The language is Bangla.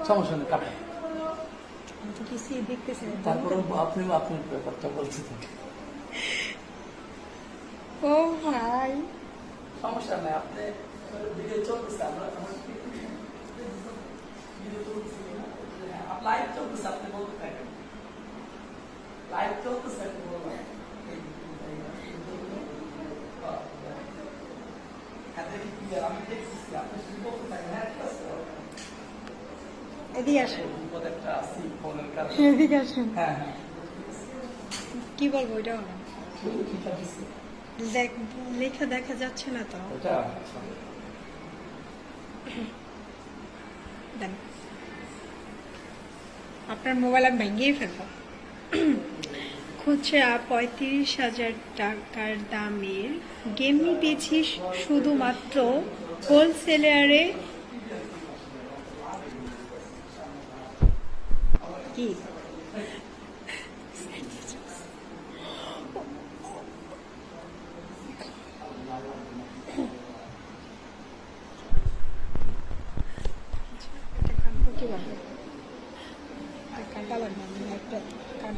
সমস্যা নেই, কাটা। আমি তো কিছুই দেখতেছি না। তারপরে আপনি আপনার ব্যাপারটা বলতে থাকেন। ও ভাই, সমস্যা নাই, আপনি ভিডিও চলতেছে, আমরা ভিডিও চলতেছে, লাইভ চলতেছে, আপনি বলতে থাকেন। লাইভ চলতেছে, আপনি বলবেন। আমি দেখতেছি, আপনি শুধু বলতে থাকেন। হ্যাঁ, ঠিক আছে। এদিকে আসেন, বিপদ একটা আছে ফোনের কারণে। এদিকে আসেন। হ্যাঁ হ্যাঁ, কি বলবো ওইটা বলো। ঠিক আছে। লেখা দেখা যাচ্ছে না তো। ওটা দেন, আপনার মোবাইল আমি ভেঙেই ফেলবো। খুচরা 35,000 টাকার দামের গেমই পেয়েছি শুধুমাত্র হোলসেলারে। কি কানটা লাগবে, একটা কান